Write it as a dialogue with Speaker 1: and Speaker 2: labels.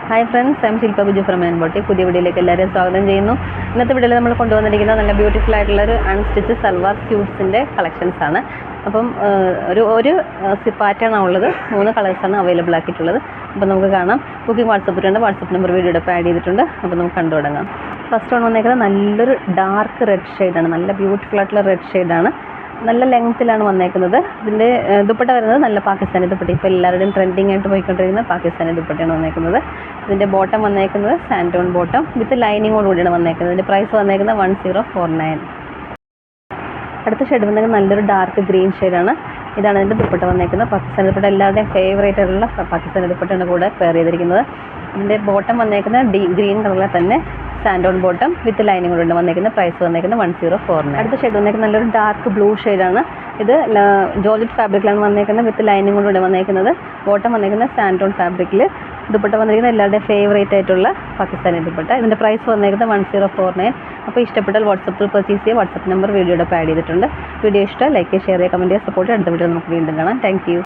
Speaker 1: Hi friends, I am Shilpa Biju from എൻബോട്ടി. പുതിയ വീഡിയോയിലേക്ക് എല്ലാവരെയും സ്വാഗതം ചെയ്യുന്നു. ഇന്നത്തെ വീഡിയോയിൽ നമ്മൾ കൊണ്ടുവന്നിരിക്കുന്ന നല്ല ബ്യൂട്ടിഫുൾ ആയിട്ടുള്ളൊരു അൺസ്റ്റിച്ച് സൽവാർ സ്യൂട്ട്സിൻ്റെ കളക്ഷൻസ് ആണ്. അപ്പം ഒരു പാറ്റേൺ ഉള്ളത് 3 കളേഴ്സാണ് അവൈലബിൾ ആക്കിയിട്ടുള്ളത്. അപ്പോൾ നമുക്ക് കാണാം. ബുക്കിംഗ് വാട്സപ്പിലുണ്ട്. വാട്സപ്പ് നമ്പർ വീഡിയോയുടെ ആഡ് ചെയ്തിട്ടുണ്ട്. അപ്പോൾ നമുക്ക് കണ്ടു തുടങ്ങാം. ഫസ്റ്റ് വൺ വന്നേക്കുന്നത് നല്ലൊരു ഡാർക്ക് റെഡ് ഷെയ്ഡാണ്. നല്ല ബ്യൂട്ടിഫുൾ ആയിട്ടുള്ള റെഡ് ഷെയ്ഡാണ്. നല്ല ലെങ്ത്തിലാണ് വന്നേക്കുന്നത്. ഇതിൻ്റെ ദുപ്പട്ട വരുന്നത് നല്ല പാകിസ്ഥാനി ദുപ്പട്ട. ഇപ്പോൾ എല്ലാവരുടെയും ട്രെൻഡിങ് ആയിട്ട് പോയിക്കൊണ്ടിരിക്കുന്ന പാകിസ്ഥാനി ദുപ്പട്ടയാണ് വന്നേക്കുന്നത്. ഇതിൻ്റെ ബോട്ടം വന്നേക്കുന്നത് സാൻഡോൺ ബോട്ടം വിത്ത് ലൈനിങ്ങോട് കൂടിയാണ് വന്നേക്കുന്നത്. ഇതിൻ്റെ പ്രൈസ് വന്നേക്കുന്നത് 1049. അടുത്ത ഷെയ്ഡ് വന്നേക്കുന്നത് നല്ലൊരു ഡാർക്ക് ഗ്രീൻ ഷെയ്ഡാണ്. ഇതാണ് ഇതിൻ്റെ ദുപ്പട്ട വന്നേക്കുന്നത്. പാകിസ്ഥാനി ദുപ്പട്ട എല്ലാവരുടെയും ഫേവറേറ്റ് ആയിട്ടുള്ള പാകിസ്ഥാനി ദുപ്പട്ടയാണ് കൂടെ പെയർ ചെയ്തിരിക്കുന്നത്. ഇതിൻ്റെ ബോട്ടം വന്നേക്കുന്നത് ഗ്രീൻ കളറിൽ തന്നെ സാൻഡോൺ ബോട്ടം വിത്ത് ലൈനിങ് കൊണ്ട് വന്നേക്കുന്നത്. പ്രൈസ് വന്നേക്കുന്നത് 1049. അടുത്ത ഷെയ്ഡ് വന്നേക്കുന്നത് നല്ലൊരു ഡാർക്ക് ബ്ലൂ ഷെയ്ഡാണ്. ഇത് ജോർജറ്റ് ഫാബ്രിക്കിലാണ് വന്നേക്കുന്നത് വിത്ത് ലൈനിങ് കൊണ്ട് വന്നേക്കുന്നത്. ബോട്ടം വന്നേക്കുന്നത് സാൻഡോൺ ഫാബ്രിക്കിൽ. ദുപ്പട്ട വന്നിരിക്കുന്നത് എല്ലാവരുടെയും ഫേവറേറ്റ് ആയിട്ടുള്ള പാകിസ്ഥാനി ദുപ്പട്ട. ഇതിൻ്റെ പ്രൈസ് വന്നേക്കുന്നത് 1049. അപ്പോൾ ഇഷ്ടപ്പെട്ടാൽ വാട്സപ്പിൽ പർച്ചേസ് ചെയ്യുക. വാട്സപ്പ് നമ്പർ വീഡിയോയുടെ ആഡ് ചെയ്തിട്ടുണ്ട്. വീഡിയോ ഇഷ്ടം ലൈക്ക് ചെയ്യുക, ഷെയർ ചെയ്യുക, കമൻറ്റ് ചെയ്യുക, സപ്പോർട്ട്. അടുത്ത വീഡിയോ നമുക്ക് വീണ്ടും കാണാം. Thank you.